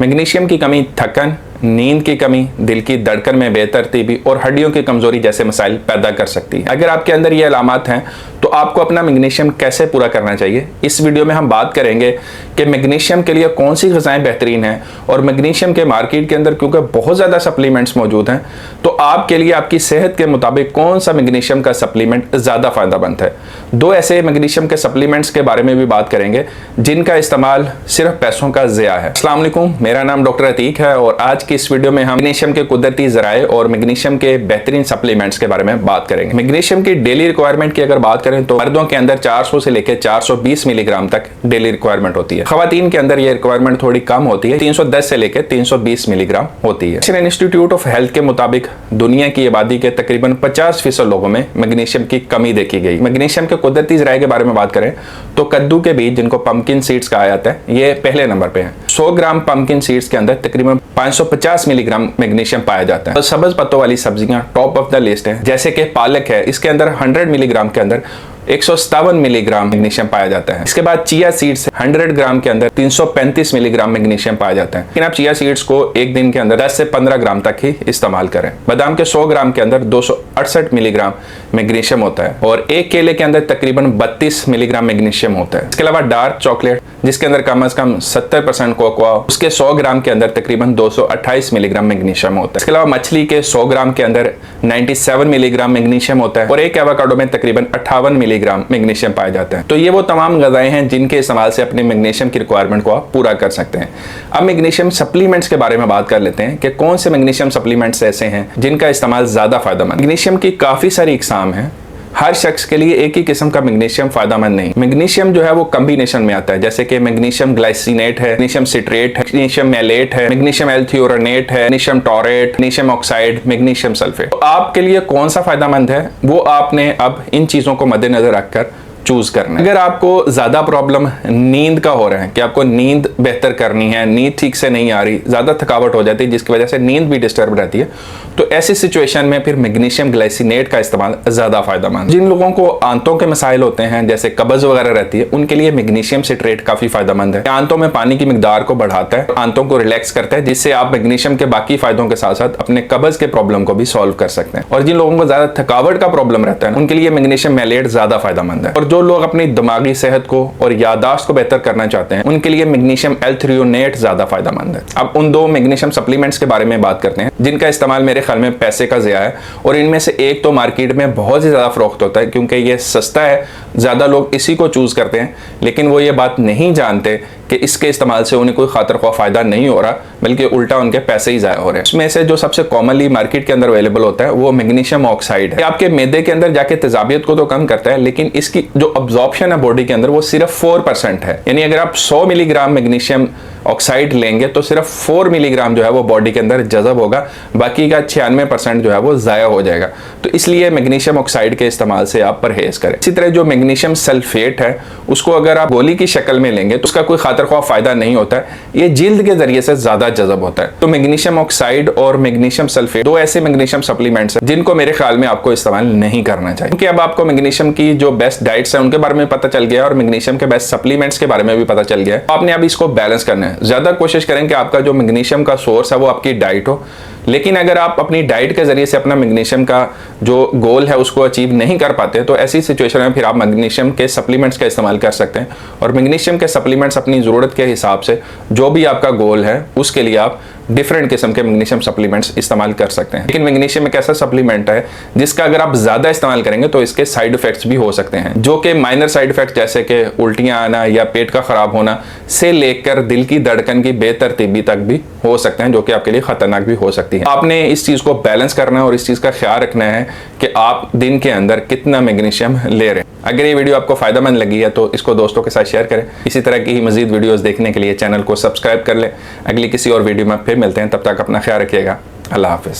Magnesium की कमी थकन, नींद की कमी, दिल की धड़कन में बेतरतीबी और हड्डियों की कमजोरी जैसे मसाइल पैदा कर सकती है। अगर आपके अंदर ये अलामात हैं तो आपको अपना मैग्नीशियम कैसे पूरा करना चाहिए, इस वीडियो में हम बात करेंगे कि मैग्नीशियम के लिए कौन सी ग़िज़ाएं बेहतरीन हैं और मैग्नीशियम के मार्केट के अंदर क्योंकि बहुत ज़्यादा सप्लीमेंट्स मौजूद हैं तो आपके लिए आपकी सेहत के मुताबिक कौन सा मैग्नीशियम का सप्लीमेंट ज़्यादा फ़ायदेमंद है। दो ऐसे मैग्नीशियम के सप्लीमेंट्स के बारे में भी बात करेंगे जिनका इस्तेमाल सिर्फ पैसों का ज़िया है। अस्सलाम वालेकुम, मेरा नाम डॉक्टर अतीक है और आज की इस वीडियो में हम मैग्नीशियम के कुदरती ज़राए और मैग्नीशियम के बेहतरीन सप्लीमेंट्स के बारे में बात करेंगे। मैग्नीशियम की डेली रिक्वायरमेंट की अगर बात करें तो मर्दों के अंदर 400 से लेकर 420 मिलीग्राम तक डेली रिक्वायरमेंट होती है। ख़वातीन के अंदर ये रिक्वायरमेंट थोड़ी कम होती है, 310 से लेकर 320 मिलीग्राम होती है। नेशनल इंस्टीट्यूट ऑफ हेल्थ के मुताबिक दुनिया की आबादी के तकरीबन 50% लोगों में मैग्नीशियम की कमी देखी गई। मैग्नीशियम के कुदरती ज़राए के बारे में बात करें तो कद्दू के बीज, जिनको पंपकिन सीड्स कहा जाता है, ये पहले नंबर पे है। 100 ग्राम पंपकिन सीड्स के अंदर तकरीबन 550 मिलीग्राम मैग्नीशियम पाया जाता है। तो सब्ज पत्तों वाली सब्जियां टॉप ऑफ द लिस्ट है, जैसे कि पालक है, इसके अंदर 100 मिलीग्राम के अंदर 157 मिलीग्राम मैग्नीशियम पाया जाता है। इसके बाद चिया सीड्स 100 ग्राम के अंदर 335 मिलीग्राम मैग्नीशियम पाया जाता है। लेकिन आप चिया सीड्स को एक दिन के अंदर 10 से 15 ग्राम तक ही इस्तेमाल करें। बादाम के 100 ग्राम के अंदर 268 मिलीग्राम मैग्नीशियम होता है और एक केले के अंदर तकरीबन 32 मिलीग्राम मैग्नीशियम होता है। इसके अलावा डार्क चॉकलेट, जिसके अंदर कम से कम 70% कोकोआ, उसके 100 ग्राम के अंदर तकरीबन 228 मिलीग्राम मैग्नीशियम होता है। इसके अलावा मछली के 100 ग्राम के अंदर 97 मिलीग्राम मैग्नीशियम होता है और एक एवोकाडो में तकरीबन 58 मिलीग्राम मैग्नीशियम पाया जाता है। तो ये वो तमाम ग़िज़ाएं हैं जिनके इस्तेमाल से अपने मैग्नीशियम की रिक्वायरमेंट को आप पूरा कर सकते हैं। अब मैग्नीशियम सप्लीमेंट्स के बारे में बात कर लेते हैं कि कौन से मैग्नीशियम सप्लीमेंट्स ऐसे हैं जिनका इस्तेमाल ज़्यादा फ़ायदेमंद। मैग्नीशियम की काफ़ी सारी इकसाम है, हर शख्स के लिए एक ही किस्म का मैग्नीशियम फायदेमंद नहीं। मैग्नीशियम जो है वो कॉम्बिनेशन में आता है, जैसे कि मैग्नीशियम ग्लाइसिनेट है, मैग्नीशियम सिट्रेट है, मैग्नीशियम मैलेट है, मैग्नीशियम एल्थियोरेनेट है, magnesium torrid, magnesium oxide, magnesium sulphate. तो आपके लिए कौन सा फायदेमंद है वो आपने अब इन चीज़ों को मद्देनजर रखकर चूज करना है। अगर आपको ज्यादा प्रॉब्लम नींद का हो रहा है कि आपको नींद बेहतर करनी है, नींद ठीक से नहीं आ रही, ज्यादा थकावट हो जाती है जिसकी वजह से नींद भी डिस्टर्ब रहती है, तो ऐसी सिचुएशन में फिर मैग्नीशियम ग्लाइसिनेट का इस्तेमाल ज्यादा फायदेमंद। जिन लोगों को आंतों के मसाइल होते हैं, जैसे कब्ज वगैरह रहती है, उनके लिए मैग्नीशियम सिट्रेट काफी फायदेमंद है। आंतों में पानी की मिकदार को बढ़ाता है, आंतों को रिलैक्स करता है, जिससे आप मैग्नीशियम के बाकी फायदों के साथ साथ अपने कब्ज के प्रॉब्लम को भी सॉल्व कर सकते हैं। और जिन लोगों को ज्यादा थकावट का प्रॉब्लम रहता है उनके लिए मैग्नीशियम मैलेट ज्यादा फायदेमंद है। और जो लोग अपनी दिमागी सेहत को और याददाश्त को बेहतर करना चाहते हैं उनके लिए मैग्नीशियम एल्थियोरेनेट ज्यादा फायदेमंद है। अब उन दो मैग्नीशियम सप्लीमेंट्स के बारे में बात करते हैं जिनका इस्तेमाल मेरे ख्याल में पैसे का ज़िया है और इनमें से एक तो मार्केट में बहुत ही ज़्यादा फरोख्त होता है क्योंकि ये सस्ता है, ज़्यादा लोग इसी को चूज़ करते हैं, लेकिन वो ये बात नहीं जानते कि इसके इस्तेमाल से उन्हें कोई खातर ख्वाह फ़ायदा नहीं हो रहा बल्कि उल्टा उनके पैसे ही ज़ाया हो रहे हैं। इसमें से जो सबसे कॉमनली मार्केट के अंदर अवेलेबल होता है वो मैग्नीशियम ऑक्साइड है। आपके मैदे के अंदर जाके तेजाबियत को तो कम करता है, लेकिन इसकी जो अब्जॉर्प्शन है बॉडी के अंदर वो सिर्फ 4% है। यानी अगर आप 100 मिलीग्राम मैग्नीशियम ऑक्साइड लेंगे तो सिर्फ 4 मिलीग्राम जो है वो बॉडी के अंदर जज़ब होगा, बाकी का 96% जो है वो ज़ाया हो जाएगा। तो इसलिए मैग्नीशियम ऑक्साइड के इस्तेमाल से आप परहेज करें। इसी तरह जो मैग्नीशियम सल्फेट है उसको अगर आप गोली की शक्ल में लेंगे तो उसका कोई खातर ख्वाह फायदा नहीं होता है, ये जिल्द के जरिए से ज्यादा जज़ब होता है। तो मैग्नीशियम ऑक्साइड और मैग्नीशियम सल्फेट दो ऐसे मैग्नीशियम सप्लीमेंट्स हैं जिनको मेरे ख्याल में आपको इस्तेमाल नहीं करना चाहिए, क्योंकि अब आपको मैग्नीशियम की जो बेस्ट डाइट्स हैं उनके बारे में पता चल गया और मैग्नीशियम के बेस्ट सप्लीमेंट्स के बारे में भी पता चल गया है। आपने अब इसको बैलेंस करना है। ज्यादा कोशिश करें कि आपका जो मैग्नीशियम का सोर्स है वो आपकी डाइट हो, लेकिन अगर आप अपनी डाइट के जरिए से अपना मैग्नीशियम का जो गोल है उसको अचीव नहीं कर पाते तो ऐसी सिचुएशन में फिर आप मैग्नीशियम के सप्लीमेंट्स का इस्तेमाल कर सकते हैं। और मैग्नीशियम के सप्लीमेंट्स अपनी ज़रूरत के हिसाब से जो भी आपका गोल है उसके लिए आप डिफरेंट किस्म के मैग्नीशियम सप्लीमेंट्स इस्तेमाल कर सकते हैं। लेकिन मैग्नीशियम एक ऐसा सप्लीमेंट है जिसका अगर आप ज़्यादा इस्तेमाल करेंगे तो इसके साइड इफेक्ट्स भी हो सकते हैं, जो कि माइनर साइड इफेक्ट जैसे कि उल्टियाँ आना या पेट का ख़राब होना से लेकर दिल की धड़कन की बेतरतीबी तक भी हो सकते हैं, जो कि आपके लिए ख़तरनाक भी हो सकती है। आपने इस चीज़ को बैलेंस करना है और इस चीज़ का ख्याल रखना है कि आप दिन के अंदर कितना मैग्नीशियम ले रहे हैं। अगर ये वीडियो आपको फ़ायदेमंद लगी है तो इसको दोस्तों के साथ शेयर करें। इसी तरह की ही मज़ीद वीडियोज़ देखने के लिए चैनल को सब्सक्राइब कर लें। अगली किसी और वीडियो में फिर मिलते हैं, तब तक अपना ख्याल रखिएगा। अल्लाह हाफ़िज़।